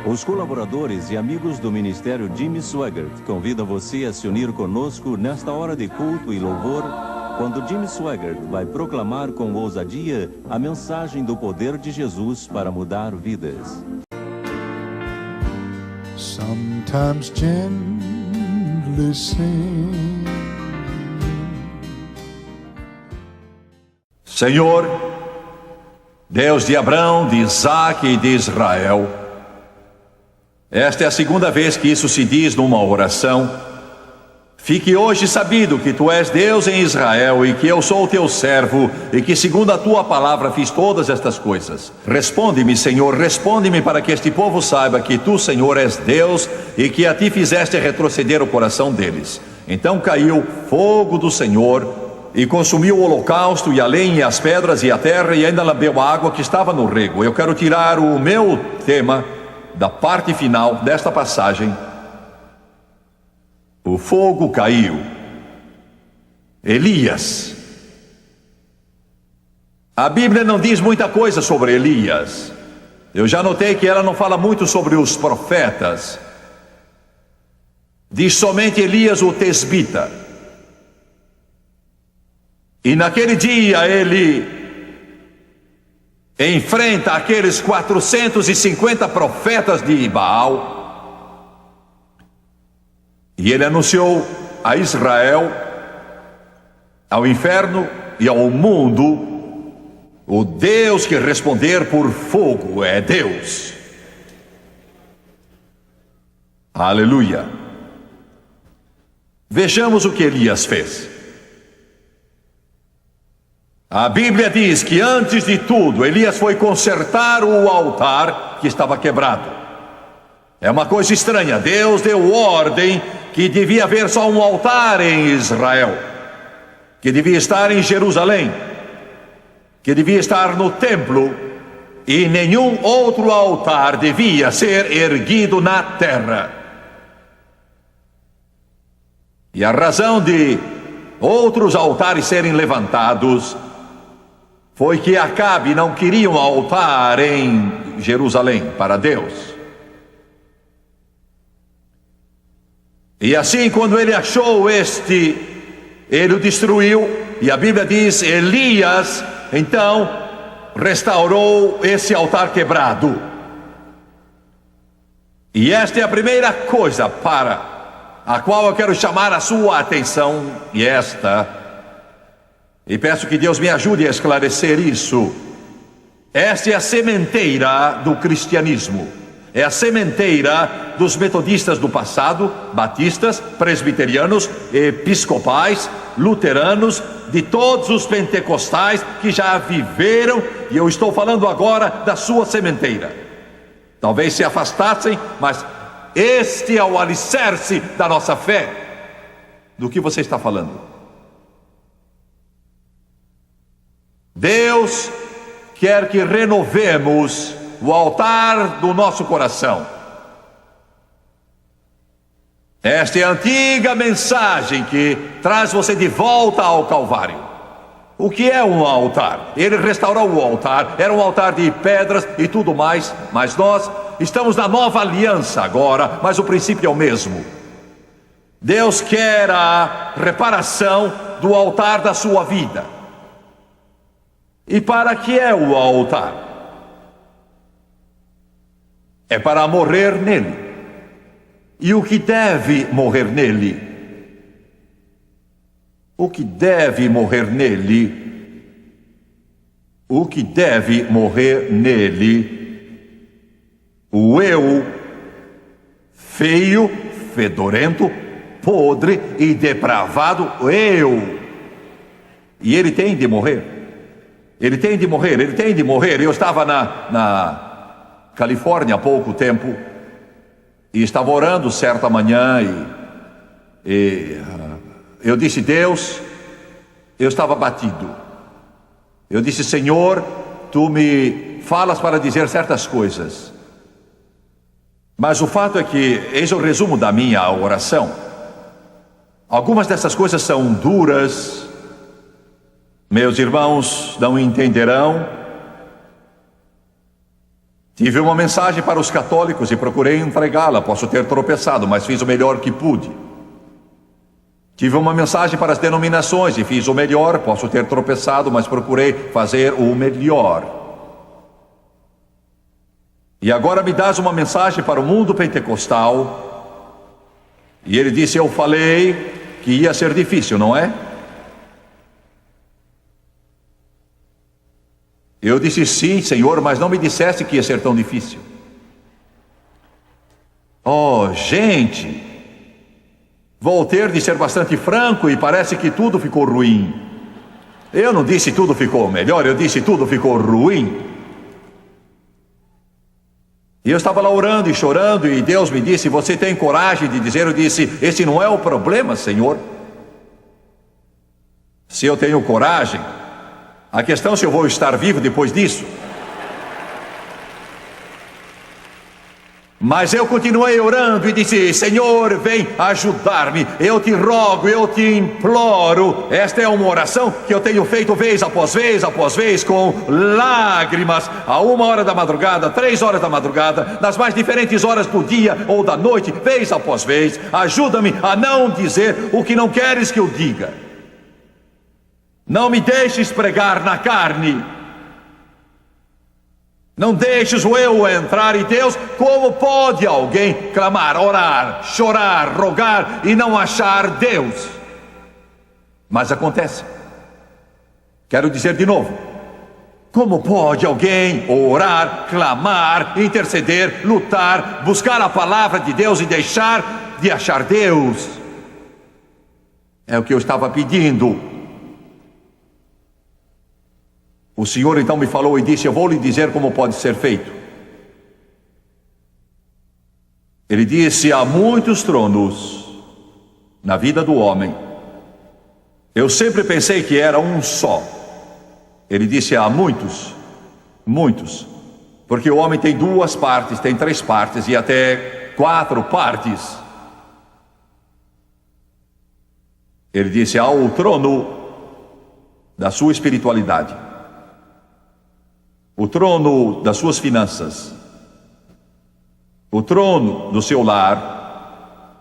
Os colaboradores e amigos do Ministério Jimmy Swaggart convidam você a se unir conosco nesta hora de culto e louvor, quando Jimmy Swaggart vai proclamar com ousadia a mensagem do poder de Jesus para mudar vidas. Sometimes gently sing. Senhor, Deus de Abraão, de Isaque e de Israel, esta é a segunda vez que isso se diz numa oração. Fique hoje sabido que Tu és Deus em Israel e que eu sou o Teu servo e que segundo a Tua palavra fiz todas estas coisas. Responde-me, Senhor, responde-me para que este povo saiba que Tu, Senhor, és Deus e que a Ti fizeste retroceder o coração deles. Então caiu fogo do Senhor e consumiu o holocausto e a lenha e as pedras e a terra e ainda lambeu a água que estava no rego. Eu quero tirar o meu tema da parte final desta passagem. O fogo caiu. Elias. A Bíblia não diz muita coisa sobre Elias. Eu já notei que ela não fala muito sobre os profetas. Diz somente Elias o tesbita. E naquele dia ele enfrenta aqueles 450 profetas de Baal. E ele anunciou a Israel, ao inferno e ao mundo: o Deus que responder por fogo é Deus. Aleluia. Vejamos o que Elias fez. A Bíblia diz que antes de tudo Elias foi consertar o altar que estava quebrado. É uma coisa estranha. Deus deu ordem que devia haver só um altar em Israel, que devia estar em Jerusalém, que devia estar no templo, e nenhum outro altar devia ser erguido na terra. E a razão de outros altares serem levantados foi que Acabe não queria um altar em Jerusalém para Deus. E assim, quando ele achou ele o destruiu. E a Bíblia diz: Elias então restaurou esse altar quebrado. E esta é a primeira coisa para a qual eu quero chamar a sua atenção. E peço que Deus me ajude a esclarecer isso. Esta é a sementeira do cristianismo. É a sementeira dos metodistas do passado, batistas, presbiterianos, episcopais, luteranos, de todos os pentecostais que já viveram. E eu estou falando agora da sua sementeira. Talvez se afastassem, mas este é o alicerce da nossa fé. Do que você está falando? Deus quer que renovemos o altar do nosso coração. Esta é a antiga mensagem que traz você de volta ao Calvário. O que é um altar? Ele restaurou o altar, era um altar de pedras e tudo mais, mas nós estamos na nova aliança agora, mas o princípio é o mesmo. Deus quer a reparação do altar da sua vida. E para que é o altar? É para morrer nele. E o que deve morrer nele? O que deve morrer nele? O que deve morrer nele? O eu, feio, fedorento, podre e depravado eu. E ele tem de morrer. Ele tem de morrer, ele tem de morrer. Eu estava na Califórnia há pouco tempo e estava orando certa manhã e eu disse: Deus, eu estava abatido. Eu disse: Senhor, Tu me falas para dizer certas coisas, mas o fato é que, eis o resumo da minha oração, algumas dessas coisas são duras. Meus irmãos não entenderão. Tive uma mensagem para os católicos e procurei entregá-la. Posso ter tropeçado, mas fiz o melhor que pude. Tive uma mensagem para as denominações e fiz o melhor. Posso ter tropeçado, mas procurei fazer o melhor. E agora me dás uma mensagem para o mundo pentecostal. E ele disse: eu falei que ia ser difícil, não é? Eu disse: sim, Senhor, mas não me dissesse que ia ser tão difícil. Oh, gente, vou ter de ser bastante franco e parece que tudo ficou ruim. Eu não disse tudo ficou melhor, eu disse tudo ficou ruim. E eu estava lá orando e chorando e Deus me disse: você tem coragem de dizer? Eu disse: esse não é o problema, Senhor. Se eu tenho coragem, a questão é se eu vou estar vivo depois disso. Mas eu continuei orando e disse: Senhor, vem ajudar-me. Eu te rogo, eu te imploro. Esta é uma oração que eu tenho feito vez após vez, com lágrimas, a 1h da madrugada, 3h da madrugada, nas mais diferentes horas do dia ou da noite, vez após vez. Ajuda-me a não dizer o que não queres que eu diga. Não me deixes pregar na carne. Não deixes o eu entrar. E Deus, como pode alguém clamar, orar, chorar, rogar e não achar Deus? Mas acontece. Quero dizer de novo: como pode alguém orar, clamar, interceder, lutar, buscar a palavra de Deus e deixar de achar Deus? É o que eu estava pedindo. O Senhor então me falou e disse: eu vou lhe dizer como pode ser feito. Ele disse: há muitos tronos na vida do homem. Eu sempre pensei que era um só. Ele disse: há muitos, porque o homem tem 2 partes, tem 3 partes e até 4 partes. Ele disse: há o trono da sua espiritualidade, o trono das suas finanças, o trono do seu lar,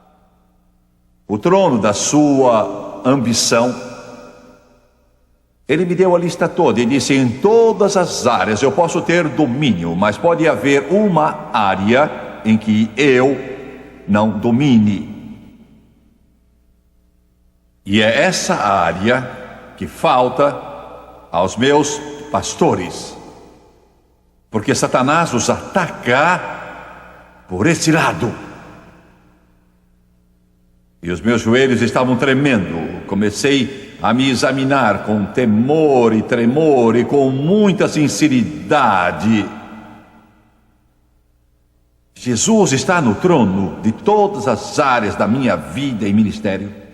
o trono da sua ambição. Ele me deu a lista toda e disse: em todas as áreas eu posso ter domínio, mas pode haver uma área em que eu não domine. E é essa área que falta aos meus pastores. Porque Satanás os ataca por esse lado. E os meus joelhos estavam tremendo. Comecei a me examinar com temor e tremor e com muita sinceridade. Jesus está no trono de todas as áreas da minha vida e ministério.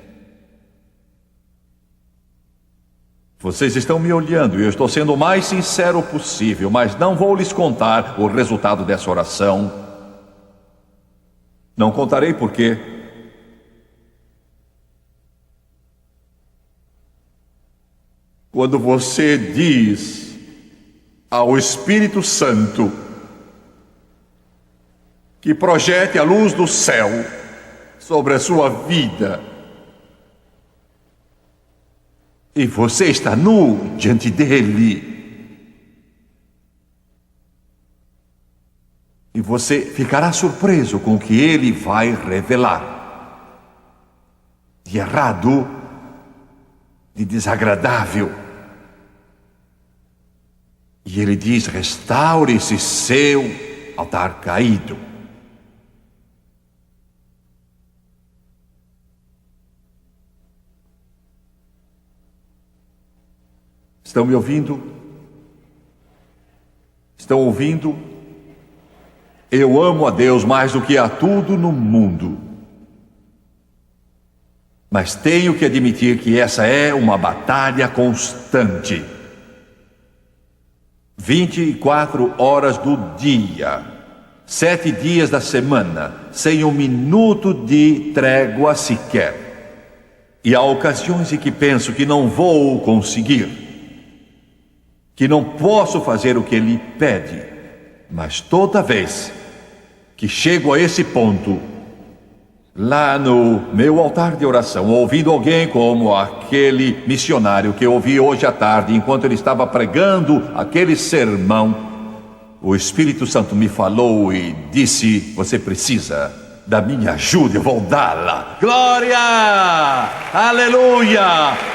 Vocês estão me olhando e eu estou sendo o mais sincero possível, mas não vou lhes contar o resultado dessa oração. Não contarei por quê. Quando você diz ao Espírito Santo que projete a luz do céu sobre a sua vida, e você está nu diante dele, e você ficará surpreso com o que ele vai revelar de errado, de desagradável. E ele diz: restaure esse seu altar caído. Estão me ouvindo? Estão ouvindo? Eu amo a Deus mais do que a tudo no mundo. Mas tenho que admitir que essa é uma batalha constante. 24 horas do dia, 7 dias da semana, sem um minuto de trégua sequer. E há ocasiões em que penso que não vou conseguir, que não posso fazer o que ele pede. Mas toda vez que chego a esse ponto, lá no meu altar de oração, ouvindo alguém como aquele missionário que eu ouvi hoje à tarde, enquanto ele estava pregando aquele sermão, o Espírito Santo me falou e disse: você precisa da minha ajuda, eu vou dá-la. Glória! Aleluia!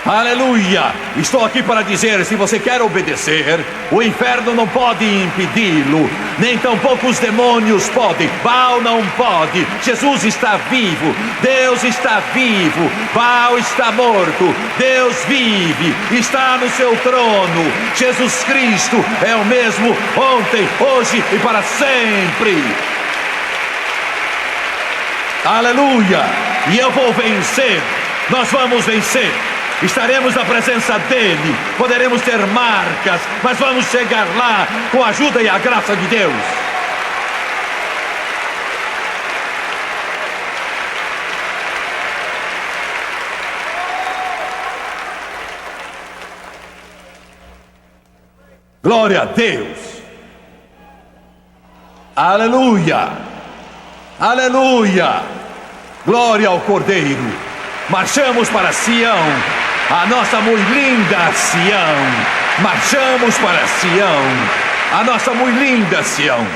Aleluia! Estou aqui para dizer, se você quer obedecer, o inferno não pode impedi-lo, nem tampouco os demônios podem. Baal não pode. Jesus está vivo, Deus está vivo, Baal está morto, Deus vive, está no seu trono. Jesus Cristo é o mesmo ontem, hoje e para sempre. Aleluia! E eu vou vencer, nós vamos vencer. Estaremos na presença dele, poderemos ter marcas, mas vamos chegar lá com a ajuda e a graça de Deus. Glória a Deus. Aleluia. Aleluia. Glória ao Cordeiro. Marchamos para Sião, a nossa muito linda Sião. Marchamos para Sião, a nossa muito linda Sião.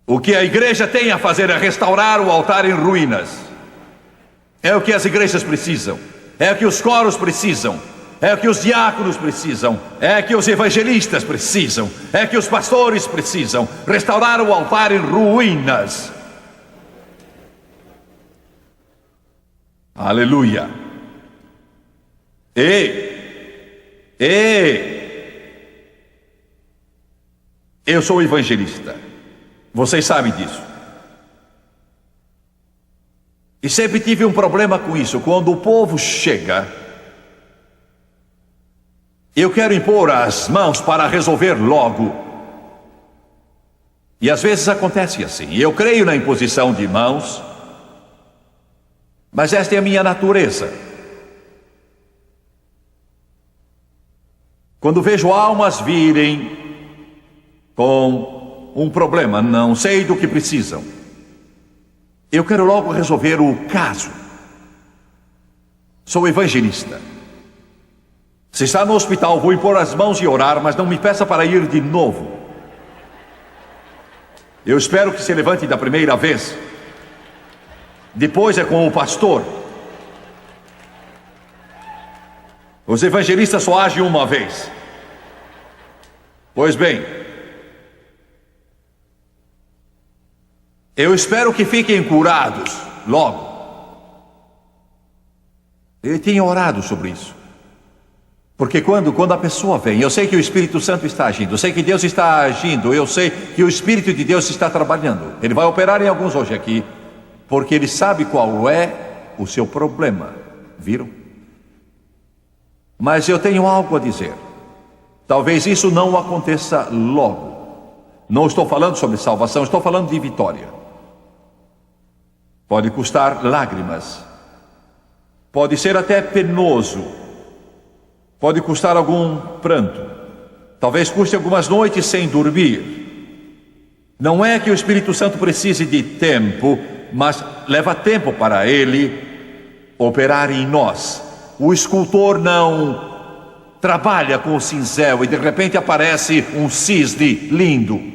O que a igreja tem a fazer é restaurar o altar em ruínas. É o que as igrejas precisam, é o que os coros precisam, é o que os diáconos precisam, é o que os evangelistas precisam, é o que os pastores precisam. Restaurar o altar em ruínas. Aleluia. Eu sou evangelista. Vocês sabem disso. E sempre tive um problema com isso. Quando o povo chega, eu quero impor as mãos para resolver logo. E às vezes acontece assim. Eu creio na imposição de mãos, mas esta é a minha natureza. Quando vejo almas virem com um problema, não sei do que precisam, eu quero logo resolver o caso. Sou evangelista. Se está no hospital, vou impor as mãos e orar, mas não me peça para ir de novo. Eu espero que se levante da primeira vez. Depois é com o pastor. Os evangelistas só agem uma vez. Pois bem, eu espero que fiquem curados logo. Eu tenho orado sobre isso. Porque quando a pessoa vem, eu sei que o Espírito Santo está agindo, eu sei que Deus está agindo, eu sei que o Espírito de Deus está trabalhando. Ele vai operar em alguns hoje aqui, porque Ele sabe qual é o seu problema. Viram? Mas eu tenho algo a dizer. Talvez isso não aconteça logo. Não estou falando sobre salvação, estou falando de vitória. Pode custar lágrimas. Pode ser até penoso. Pode custar algum pranto. Talvez custe algumas noites sem dormir. Não é que o Espírito Santo precise de tempo, mas leva tempo para Ele operar em nós. O escultor não trabalha com o cinzel e de repente aparece um cisne lindo.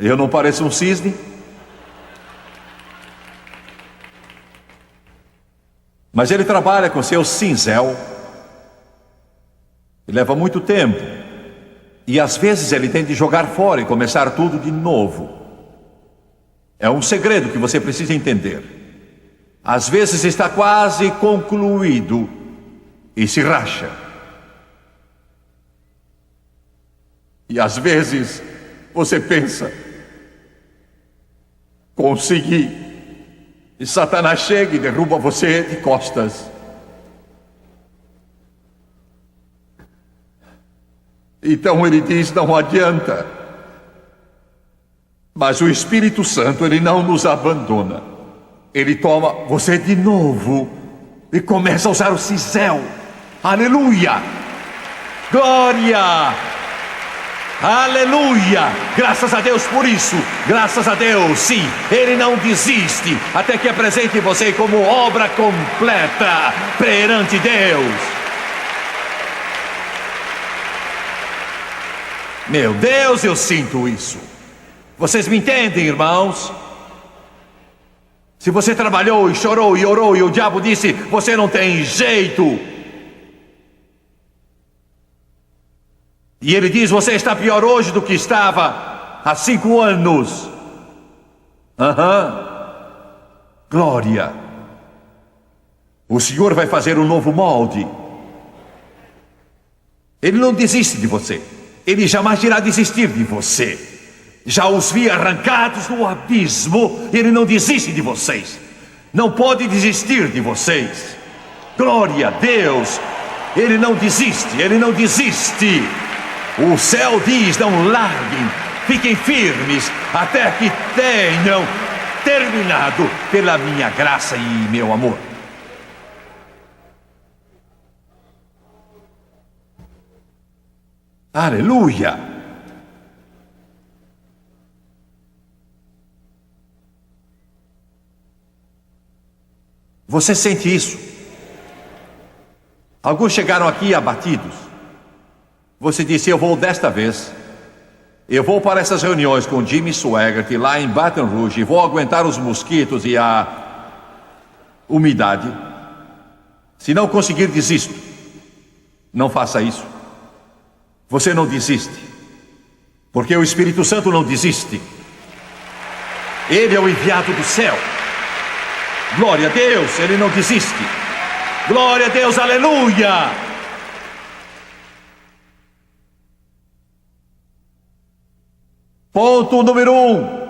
Eu não pareço um cisne? Mas ele trabalha com seu cinzel e leva muito tempo. E às vezes ele tem de jogar fora e começar tudo de novo. É um segredo que você precisa entender. Às vezes está quase concluído e se racha. E às vezes você pensa, consegui. E Satanás chega e derruba você de costas. Então ele diz, não adianta. Mas o Espírito Santo, ele não nos abandona. Ele toma você de novo e começa a usar o cisel. Aleluia! Glória! Aleluia! Graças a Deus por isso. Graças a Deus, sim. Ele não desiste até que apresente você como obra completa perante Deus. Meu Deus, eu sinto isso. Vocês me entendem, irmãos? Se você trabalhou e chorou e orou e o diabo disse, você não tem jeito. E ele diz, você está pior hoje do que estava há 5 anos. Glória. O Senhor vai fazer um novo molde. Ele não desiste de você. Ele jamais irá desistir de você. Já os vi arrancados no abismo. Ele não desiste de vocês. Não pode desistir de vocês. Glória a Deus. Ele não desiste, ele não desiste. O céu diz, não larguem, fiquem firmes até que tenham terminado pela minha graça e meu amor. Aleluia! Você sente isso? Alguns chegaram aqui abatidos. Você disse, eu vou desta vez. Eu vou para essas reuniões com Jimmy Swaggart lá em Baton Rouge e vou aguentar os mosquitos e a umidade. Se não conseguir, desisto. Não faça isso. Você não desiste. Porque o Espírito Santo não desiste. Ele é o enviado do céu. Glória a Deus, ele não desiste. Glória a Deus, aleluia! Ponto número 1.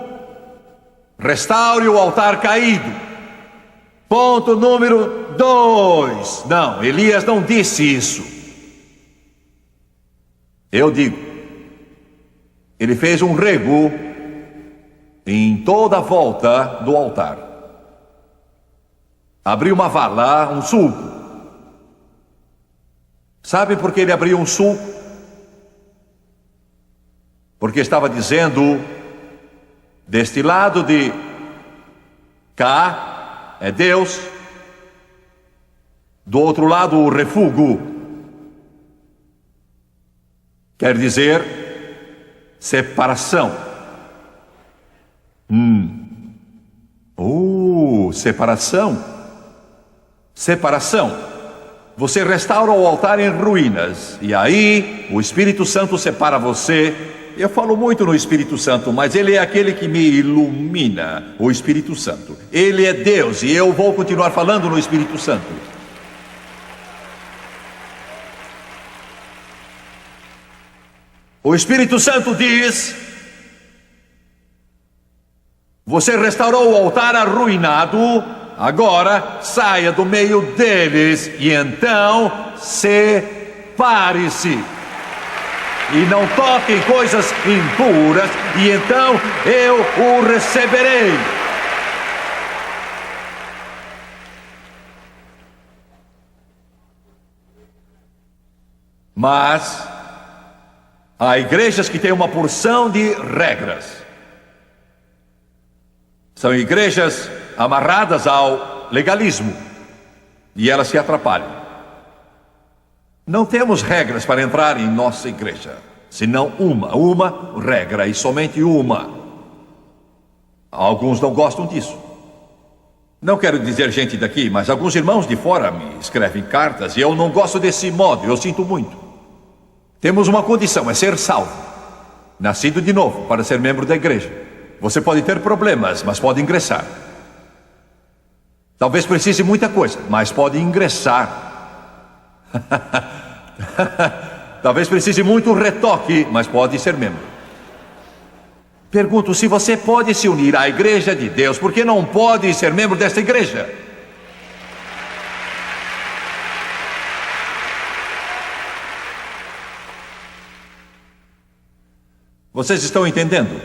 Restaure o altar caído. Ponto número 2. Não, Elias não disse isso. Eu digo. Ele fez um rego em toda a volta do altar. Abriu uma vala, um sulco. Sabe por que ele abriu um sulco? Porque estava dizendo, deste lado de cá é Deus, do outro lado o refúgio. Quer dizer, separação. Separação. Separação. Você restaura o altar em ruínas, e aí o Espírito Santo separa você. Eu falo muito no Espírito Santo, mas ele é aquele que me ilumina, o Espírito Santo. Ele é Deus, e eu vou continuar falando no Espírito Santo. O Espírito Santo diz, você restaurou o altar arruinado, agora saia do meio deles, e então separe-se. E não toquem coisas impuras, e então eu o receberei. Mas há igrejas que têm uma porção de regras. São igrejas amarradas ao legalismo, e elas se atrapalham. Não temos regras para entrar em nossa igreja, senão uma regra e somente uma. Alguns não gostam disso. Não quero dizer gente daqui, mas alguns irmãos de fora me escrevem cartas e eu não gosto desse modo, eu sinto muito. Temos uma condição, é ser salvo, nascido de novo para ser membro da igreja. Você pode ter problemas, mas pode ingressar. Talvez precise muita coisa, mas pode ingressar. Talvez precise muito retoque, mas pode ser membro. Pergunto, se você pode se unir à igreja de Deus, por que não pode ser membro desta igreja? Vocês estão entendendo?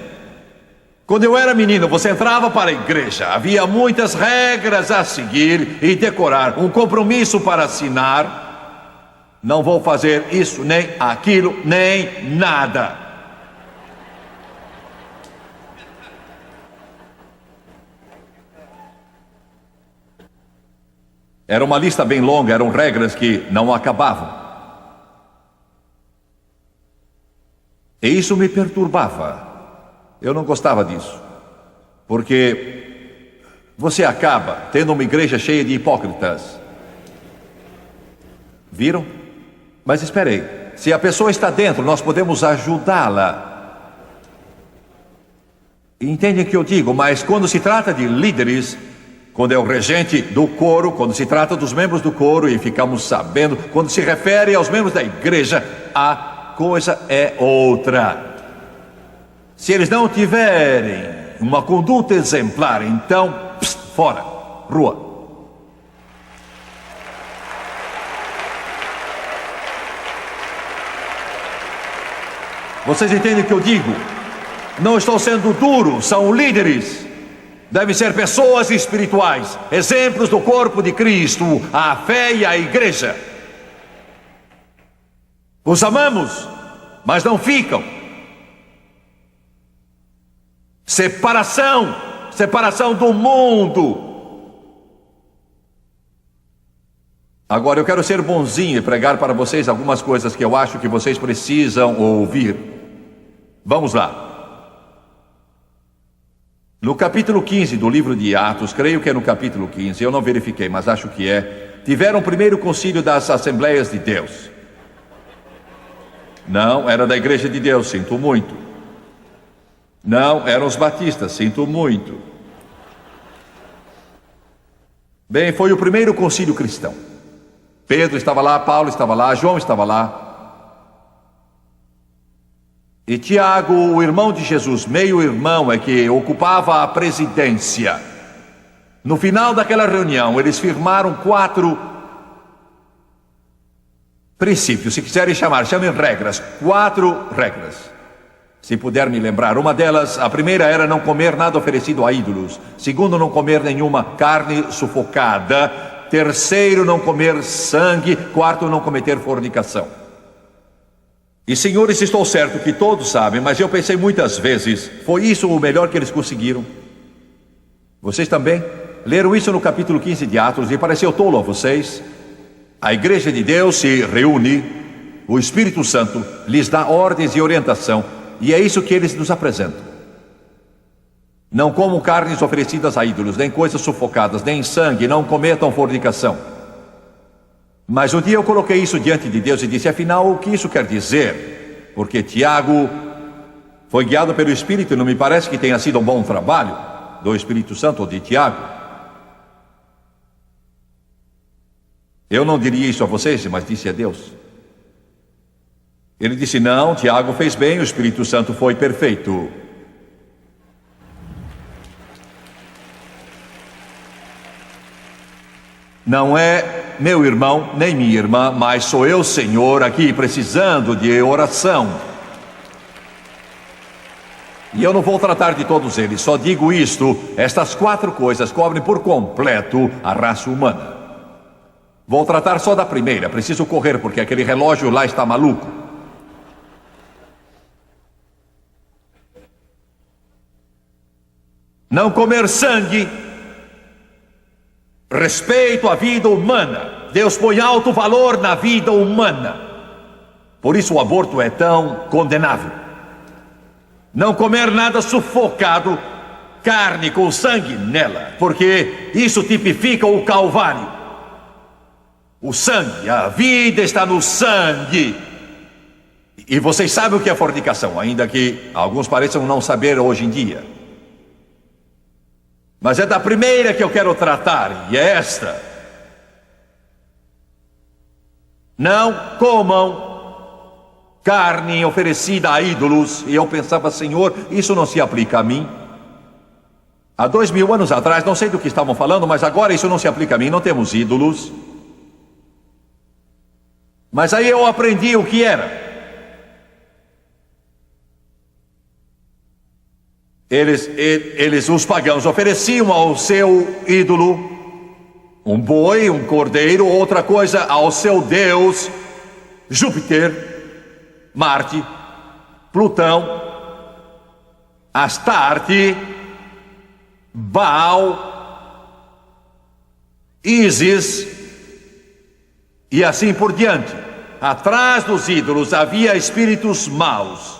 Quando eu era menino, você entrava para a igreja. Havia muitas regras a seguir e decorar. Um compromisso para assinar. Não vou fazer isso, nem aquilo, nem nada. Era uma lista bem longa, eram regras que não acabavam. E isso me perturbava. Eu não gostava disso. Porque você acaba tendo uma igreja cheia de hipócritas. Viram? Mas esperei. Se a pessoa está dentro, nós podemos ajudá-la. Entendem o que eu digo? Mas quando se trata de líderes, quando é o regente do coro, quando se trata dos membros do coro e ficamos sabendo, quando se refere aos membros da igreja, a coisa é outra. Se eles não tiverem uma conduta exemplar, então, fora, rua. Vocês entendem o que eu digo? Não estou sendo duro, são líderes. Devem ser pessoas espirituais, exemplos do corpo de Cristo, a fé e a igreja. Os amamos, mas não ficam. Separação do mundo. Agora eu quero ser bonzinho e pregar para vocês algumas coisas que eu acho que vocês precisam ouvir. Vamos lá. No capítulo 15 do livro de Atos, creio que é no capítulo 15, eu não verifiquei, mas acho que é. Tiveram o primeiro concílio das Assembleias de Deus. Não, era da Igreja de Deus, sinto muito. Não, eram os batistas, sinto muito. Bem, foi o primeiro concílio cristão. Pedro estava lá, Paulo estava lá, João estava lá. E Tiago, o irmão de Jesus, meio-irmão, é que ocupava a presidência. No final daquela reunião, eles firmaram 4 princípios, se quiserem chamar, chamem regras. 4 regras. Se puder me lembrar, uma delas, a primeira era não comer nada oferecido a ídolos. Segundo, não comer nenhuma carne sufocada. Terceiro, não comer sangue. Quarto, não cometer fornicação. E senhores, estou certo que todos sabem, mas eu pensei muitas vezes, foi isso o melhor que eles conseguiram? Vocês também? Leram isso no capítulo 15 de Atos e pareceu tolo a vocês? A igreja de Deus se reúne, o Espírito Santo lhes dá ordens e orientação. E é isso que eles nos apresentam. Não comam carnes oferecidas a ídolos, nem coisas sufocadas, nem sangue, não cometam fornicação. Mas um dia eu coloquei isso diante de Deus e disse, afinal, o que isso quer dizer? Porque Tiago foi guiado pelo Espírito e não me parece que tenha sido um bom trabalho do Espírito Santo ou de Tiago. Eu não diria isso a vocês, mas disse a Deus. Ele disse, não, Tiago fez bem, o Espírito Santo foi perfeito. Não é meu irmão, nem minha irmã, mas sou eu, Senhor, aqui precisando de oração. E eu não vou tratar de todos eles, só digo isto, estas 4 coisas cobrem por completo a raça humana. Vou tratar só da primeira, preciso correr porque aquele relógio lá está maluco. Não comer sangue, respeito à vida humana. Deus põe alto valor na vida humana. Por isso o aborto é tão condenável. Não comer nada sufocado, carne com sangue nela, porque isso tipifica o Calvário. O sangue, a vida está no sangue. E vocês sabem o que é fornicação, ainda que alguns pareçam não saber hoje em dia. Mas é da primeira que eu quero tratar, e é esta. Não comam carne oferecida a ídolos. E eu pensava, Senhor, isso não se aplica a mim. Há 2000 anos atrás, não sei do que estavam falando, mas agora isso não se aplica a mim, não temos ídolos. Mas aí eu aprendi o que era. os pagãos, ofereciam ao seu ídolo um boi, um cordeiro, outra coisa ao seu deus Júpiter, Marte, Plutão, Astarte, Baal, Ísis e assim por diante. Atrás dos ídolos havia espíritos maus.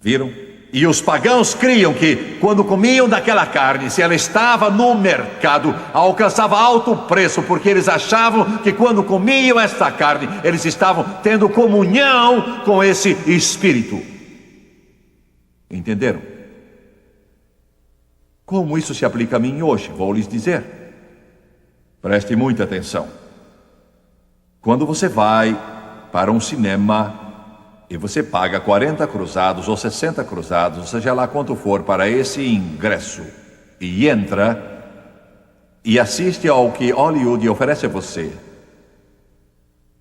Viram? E os pagãos criam que, quando comiam daquela carne, se ela estava no mercado, alcançava alto preço, porque eles achavam que quando comiam esta carne, eles estavam tendo comunhão com esse espírito. Entenderam? Como isso se aplica a mim hoje? Vou lhes dizer. Preste muita atenção. Quando você vai para um cinema e você paga 40 cruzados ou 60 cruzados, seja lá quanto for, para esse ingresso, e entra e assiste ao que Hollywood oferece a você,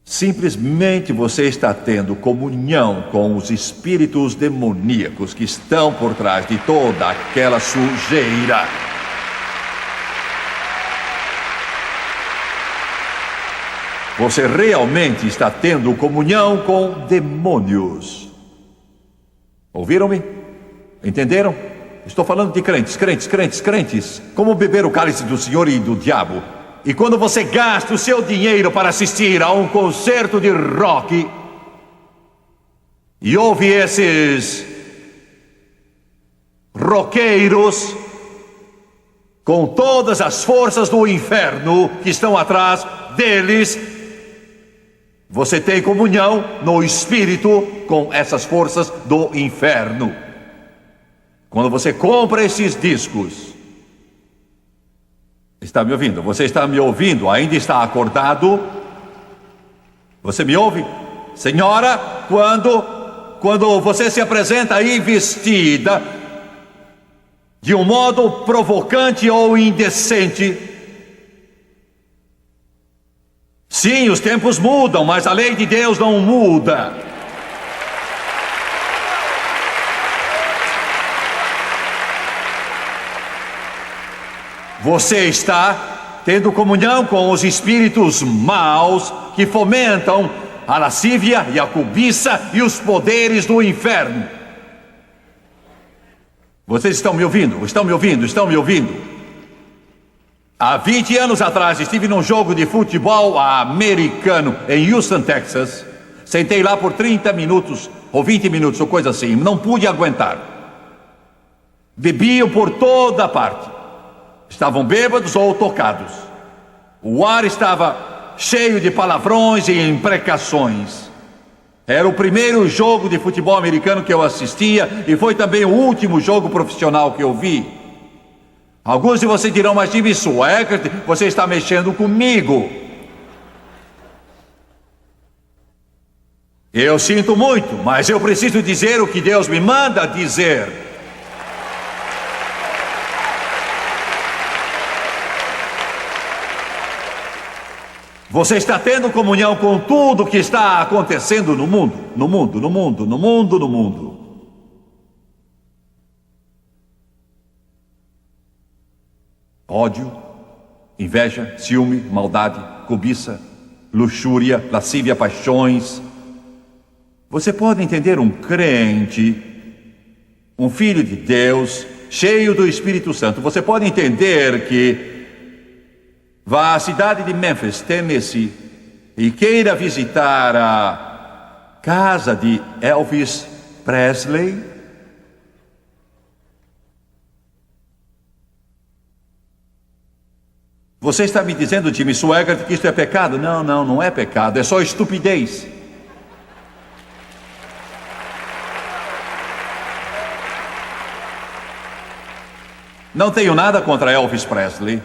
simplesmente você está tendo comunhão com os espíritos demoníacos que estão por trás de toda aquela sujeira. Você realmente está tendo comunhão com demônios. Ouviram-me? Entenderam? Estou falando de crentes. Como beber o cálice do Senhor e do diabo. E quando você gasta o seu dinheiro para assistir a um concerto de rock e ouve esses roqueiros com todas as forças do inferno que estão atrás deles, você tem comunhão no espírito com essas forças do inferno. Quando você compra esses discos, está me ouvindo? Você está me ouvindo? Ainda está acordado? Você me ouve? Senhora, quando você se apresenta aí vestida de um modo provocante ou indecente, sim, os tempos mudam, mas a lei de Deus não muda. Você está tendo comunhão com os espíritos maus que fomentam a lascívia e a cobiça e os poderes do inferno. Vocês estão me ouvindo? Estão me ouvindo? Estão me ouvindo? Há 20 anos atrás estive num jogo de futebol americano em Houston, Texas. Sentei lá por 30 minutos ou 20 minutos ou coisa assim. Não pude aguentar. Bebiam por toda parte. Estavam bêbados ou tocados. O ar estava cheio de palavrões e imprecações. Era o primeiro jogo de futebol americano que eu assistia e foi também o último jogo profissional que eu vi. Alguns de vocês dirão, mas Jimmy Swaggart, você está mexendo comigo. Eu sinto muito, mas eu preciso dizer o que Deus me manda dizer. Você está tendo comunhão com tudo que está acontecendo no mundo. Ódio, inveja, ciúme, maldade, cobiça, luxúria, lascívia, paixões. Você pode entender um crente, um filho de Deus, cheio do Espírito Santo. Você pode entender que vá à cidade de Memphis, Tennessee, e queira visitar a casa de Elvis Presley. Você está me dizendo, Jimmy Swaggart, que isso é pecado? Não é pecado, é só estupidez. Não tenho nada contra Elvis Presley.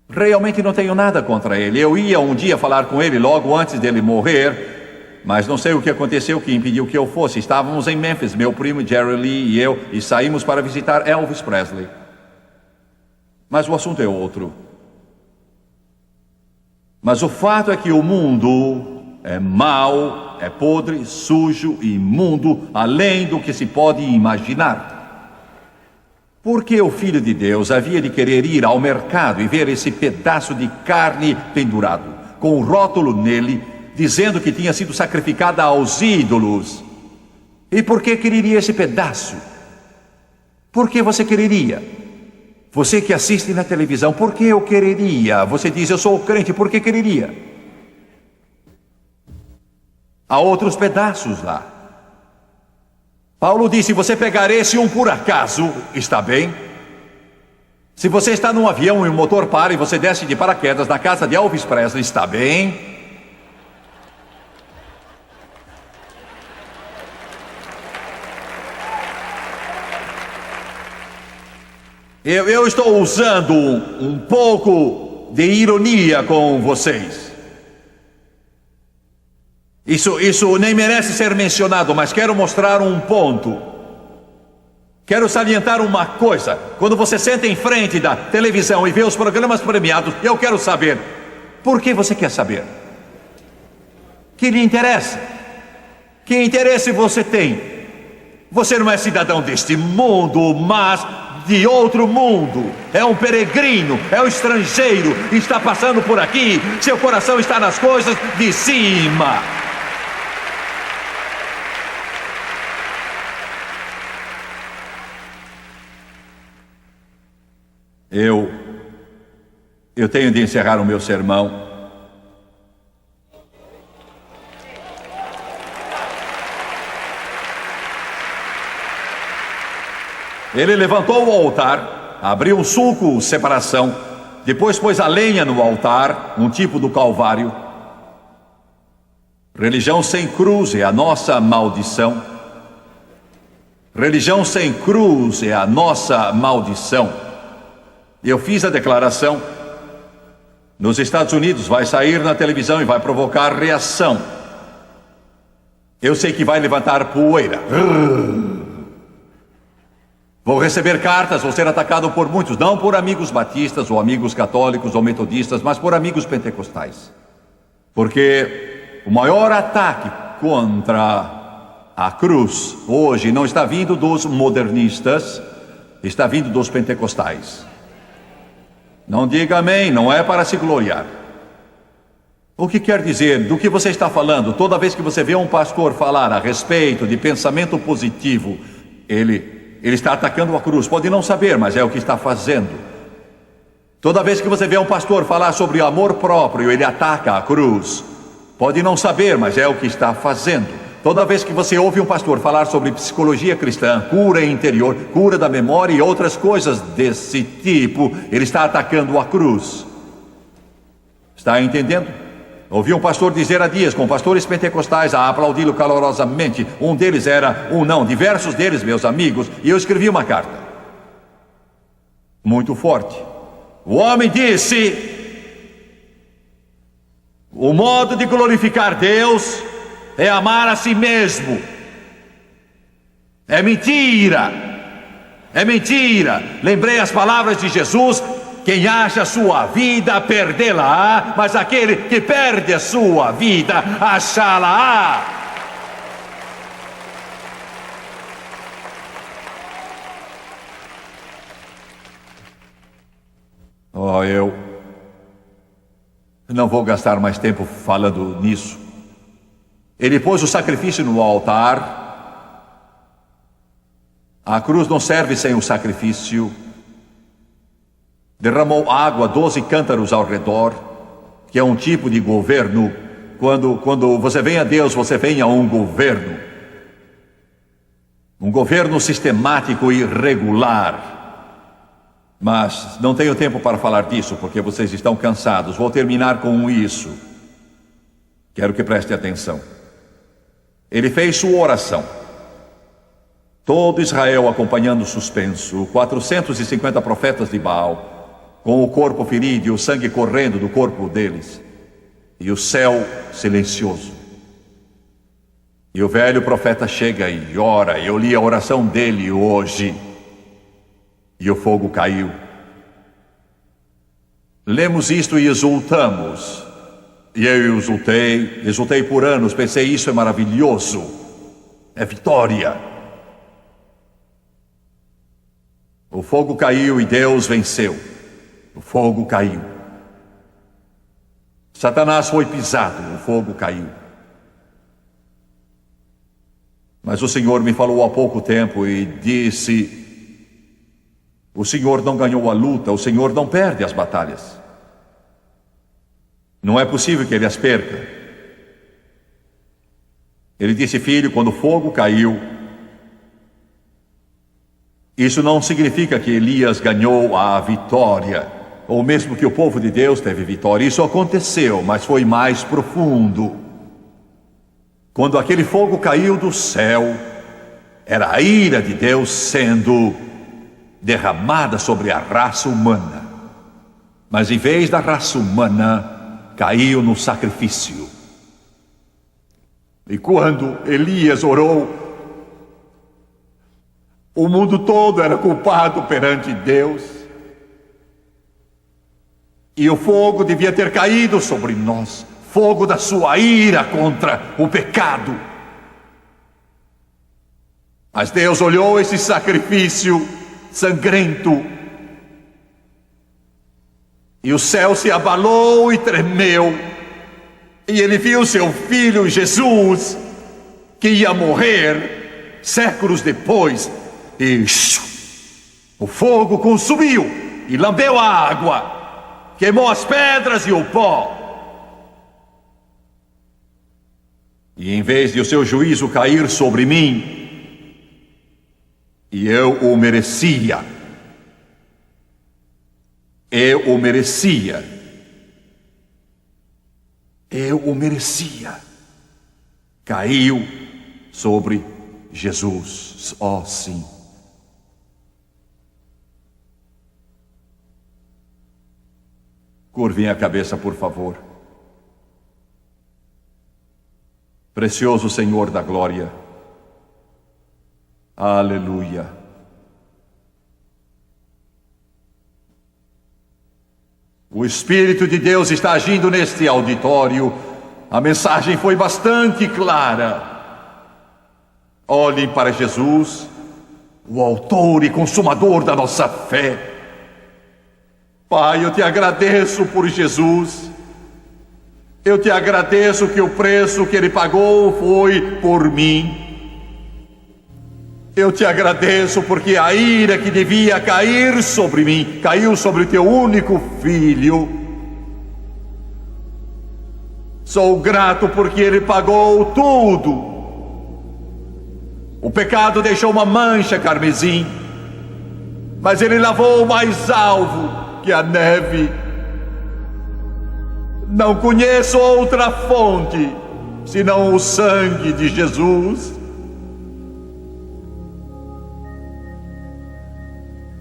Realmente não tenho nada contra ele. Eu ia um dia falar com ele logo antes dele morrer, mas não sei o que aconteceu que impediu que eu fosse. Estávamos em Memphis, meu primo Jerry Lee e eu, e saímos para visitar Elvis Presley. Mas o assunto é outro. Mas o fato é que o mundo é mau, é podre, sujo e imundo, além do que se pode imaginar. Por que o Filho de Deus havia de querer ir ao mercado e ver esse pedaço de carne pendurado, com um rótulo nele, dizendo que tinha sido sacrificada aos ídolos? E por que quereria esse pedaço? Por que você quereria? Você que assiste na televisão, por que eu quereria? Você diz, eu sou crente, por que quereria? Há outros pedaços lá. Paulo disse, você pegar esse um por acaso, está bem? Se você está num avião e o motor para e você desce de paraquedas na casa de Elvis Presley, está bem? Eu estou usando um pouco de ironia com vocês. Isso nem merece ser mencionado, mas quero mostrar um ponto. Quero salientar uma coisa. Quando você senta em frente da televisão e vê os programas premiados, eu quero saber, por que você quer saber? Que lhe interessa? Que interesse você tem? Você não é cidadão deste mundo, mas de outro mundo. É um peregrino, é um estrangeiro, está passando por aqui. Seu coração está nas coisas de cima. Eu tenho de encerrar o meu sermão. Ele levantou o altar, abriu um sulco, separação, depois pôs a lenha no altar, um tipo do Calvário. Religião sem cruz é a nossa maldição. Religião sem cruz é a nossa maldição. Eu fiz a declaração. Nos Estados Unidos vai sair na televisão e vai provocar reação. Eu sei que vai levantar poeira. Vou receber cartas, vou ser atacado por muitos, não por amigos batistas ou amigos católicos ou metodistas, mas por amigos pentecostais. Porque o maior ataque contra a cruz hoje não está vindo dos modernistas, está vindo dos pentecostais. Não diga amém, não é para se gloriar. O que quer dizer? Do que você está falando? Toda vez que você vê um pastor falar a respeito de pensamento positivo, ele está atacando a cruz. Pode não saber, mas é o que está fazendo. Toda vez que você vê um pastor falar sobre amor próprio, ele ataca a cruz. Pode não saber, mas é o que está fazendo. Toda vez que você ouve um pastor falar sobre psicologia cristã, cura interior, cura da memória e outras coisas desse tipo, ele está atacando a cruz. Está entendendo? Ouvi um pastor dizer há dias, com pastores pentecostais, a aplaudi-lo calorosamente. Diversos deles, meus amigos, e eu escrevi uma carta muito forte. O homem disse: o modo de glorificar Deus é amar a si mesmo. É mentira. É mentira. Lembrei as palavras de Jesus: quem acha a sua vida, perdê-la-á, mas aquele que perde a sua vida, achá-la-á. Eu não vou gastar mais tempo falando nisso. Ele pôs o sacrifício no altar. A cruz não serve sem o sacrifício. Derramou água, 12 cântaros ao redor, que é um tipo de governo. Quando você vem a Deus, você vem a um governo. Um governo sistemático e regular. Mas não tenho tempo para falar disso, porque vocês estão cansados. Vou terminar com isso. Quero que preste atenção. Ele fez sua oração. Todo Israel acompanhando suspenso, 450 profetas de Baal, com o corpo ferido e o sangue correndo do corpo deles, e o céu silencioso. E o velho profeta chega e ora. Eu li a oração dele hoje, e o fogo caiu. Lemos isto e exultamos. E eu exultei por anos, pensei, isso é maravilhoso, é vitória. O fogo caiu e Deus venceu. O fogo caiu. Satanás foi pisado, o fogo caiu. Mas o Senhor me falou há pouco tempo e disse: o Senhor não ganhou a luta, o Senhor não perde as batalhas. Não é possível que Ele as perca. Ele disse: filho, quando o fogo caiu, isso não significa que Elias ganhou a vitória, ou mesmo que o povo de Deus teve vitória. Isso aconteceu, mas foi mais profundo. Quando aquele fogo caiu do céu, era a ira de Deus sendo derramada sobre a raça humana. Mas em vez da raça humana, caiu no sacrifício. E quando Elias orou, o mundo todo era culpado perante Deus. E o fogo devia ter caído sobre nós, fogo da sua ira contra o pecado. Mas Deus olhou esse sacrifício sangrento, e o céu se abalou e tremeu, e Ele viu seu Filho Jesus, que ia morrer séculos depois, e o fogo consumiu e lambeu a água, queimou as pedras e o pó. E em vez de o seu juízo cair sobre mim, e eu o merecia, caiu sobre Jesus. Oh, sim. Curvem a cabeça, por favor. Precioso Senhor da glória. Aleluia. O Espírito de Deus está agindo neste auditório. A mensagem foi bastante clara. Olhem para Jesus, o autor e consumador da nossa fé. Pai, eu te agradeço por Jesus. Eu te agradeço que o preço que Ele pagou foi por mim. Eu te agradeço porque a ira que devia cair sobre mim, caiu sobre o teu único filho. Sou grato porque Ele pagou tudo. O pecado deixou uma mancha carmesim, mas Ele lavou mais alvo que a neve. Não conheço outra fonte senão o sangue de Jesus.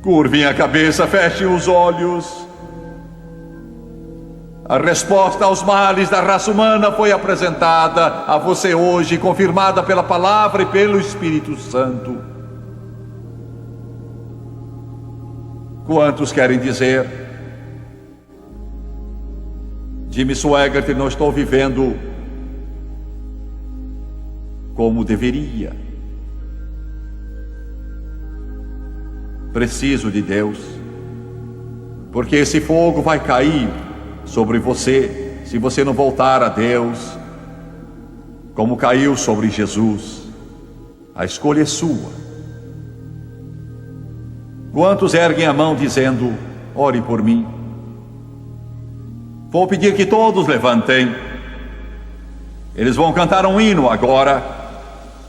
Curvem a cabeça, fechem os olhos. A resposta aos males da raça humana foi apresentada a você hoje, confirmada pela palavra e pelo Espírito Santo. Quantos querem dizer: Jimmy Swaggart, não estou vivendo como deveria. Preciso de Deus, porque esse fogo vai cair sobre você, se você não voltar a Deus, como caiu sobre Jesus. A escolha é sua. Quantos erguem a mão dizendo: ore por mim? Vou pedir que todos levantem. Eles vão cantar um hino agora,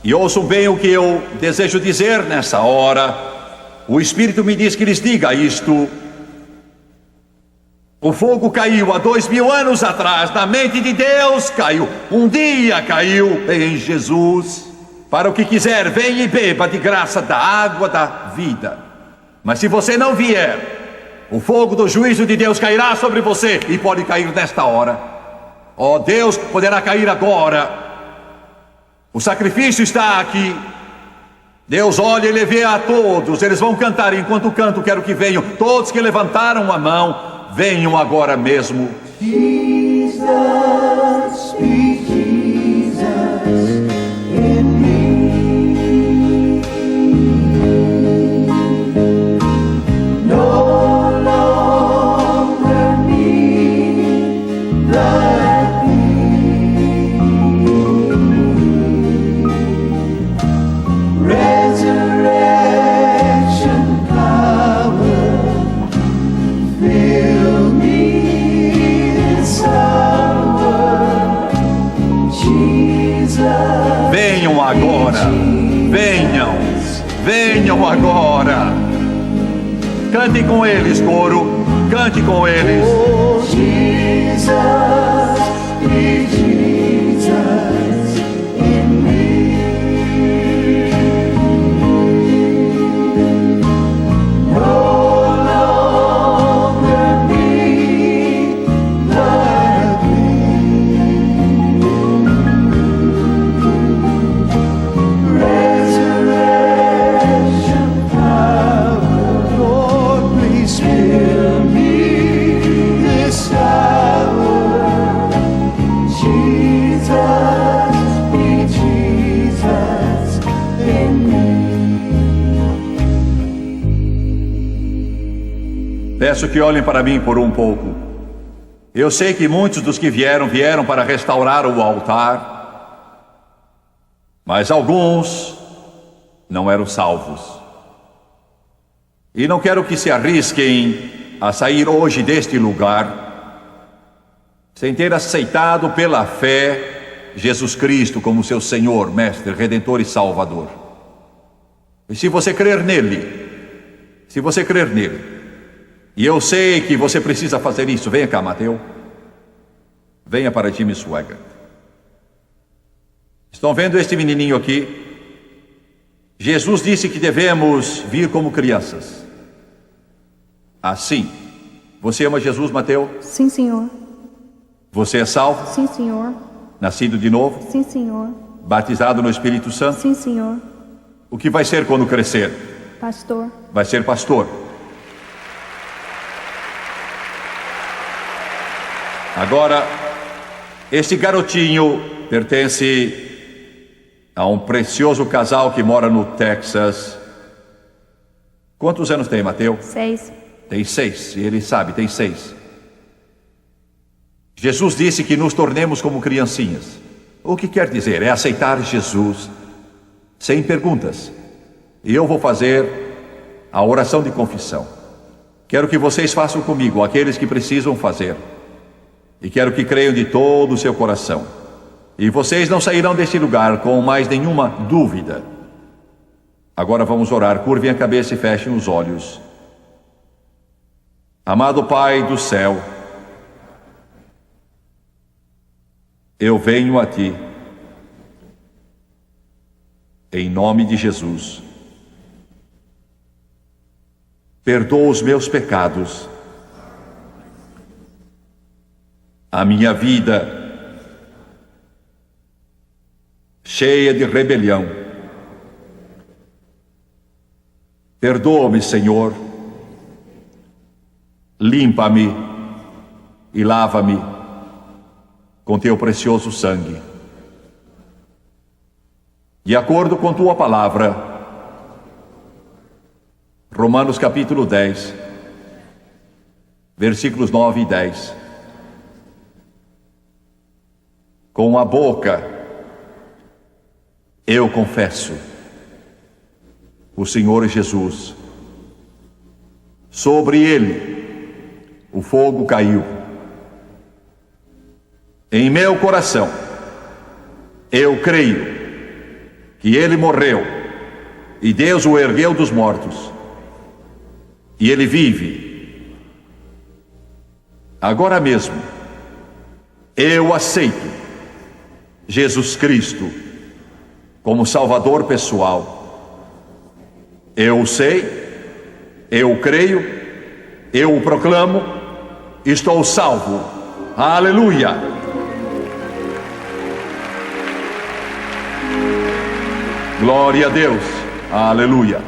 e ouçam bem o que eu desejo dizer nessa hora. O Espírito me diz que lhes diga isto. O fogo caiu há 2000 anos atrás, na mente de Deus caiu. Um dia caiu em Jesus. Para o que quiser, venha e beba de graça da água da vida. Mas se você não vier, o fogo do juízo de Deus cairá sobre você, e pode cair nesta hora. Oh, Deus poderá cair agora. O sacrifício está aqui. Deus olha e Ele vê a todos. Eles vão cantar. Enquanto canto, quero que venham todos que levantaram a mão, venham agora mesmo. Jesus, speak Jesus in me. venham agora. Venham, venham agora. Cante com eles, coro. Cante com eles. Oh, Jesus, be Jesus in me. No longer me, but resurrection power, Lord, please fill me this hour. Jesus, be Jesus in me. Peço que olhem para mim por um pouco. Eu sei que muitos dos que vieram para restaurar o altar, mas alguns não eram salvos. E não quero que se arrisquem a sair hoje deste lugar sem ter aceitado pela fé Jesus Cristo como seu Senhor, Mestre, Redentor e Salvador. E se você crer nele, e eu sei que você precisa fazer isso, venha cá, Mateus. Venha para Jimmy Swaggart. Estão vendo este menininho aqui? Jesus disse que devemos vir como crianças. Assim. Você ama Jesus, Mateus? Sim, senhor. Você é salvo? Sim, senhor. Nascido de novo? Sim, senhor. Batizado no Espírito Santo? Sim, senhor. O que vai ser quando crescer? Pastor. Vai ser pastor. Agora, este garotinho pertence a um precioso casal que mora no Texas. Quantos anos tem, Mateus? 6. Tem 6, ele sabe, tem 6. Jesus disse que nos tornemos como criancinhas. O que quer dizer? É aceitar Jesus sem perguntas. E eu vou fazer a oração de confissão. Quero que vocês façam comigo, aqueles que precisam fazer. E quero que creiam de todo o seu coração. E vocês não sairão deste lugar com mais nenhuma dúvida. Agora vamos orar. Curvem a cabeça e fechem os olhos. Amado Pai do céu, eu venho a Ti, em nome de Jesus. Perdoa os meus pecados, a minha vida cheia de rebelião. Perdoa-me, Senhor, limpa-me e lava-me com Teu precioso sangue. De acordo com Tua palavra, Romanos capítulo 10, versículos 9 e 10. Com a boca eu confesso o Senhor Jesus. Sobre Ele o fogo caiu. Em meu coração eu creio que Ele morreu e Deus o ergueu dos mortos. E Ele vive. Agora mesmo eu aceito Jesus Cristo como Salvador pessoal. Eu o sei, eu o creio, eu o proclamo, estou salvo. Aleluia! Glória a Deus. Aleluia.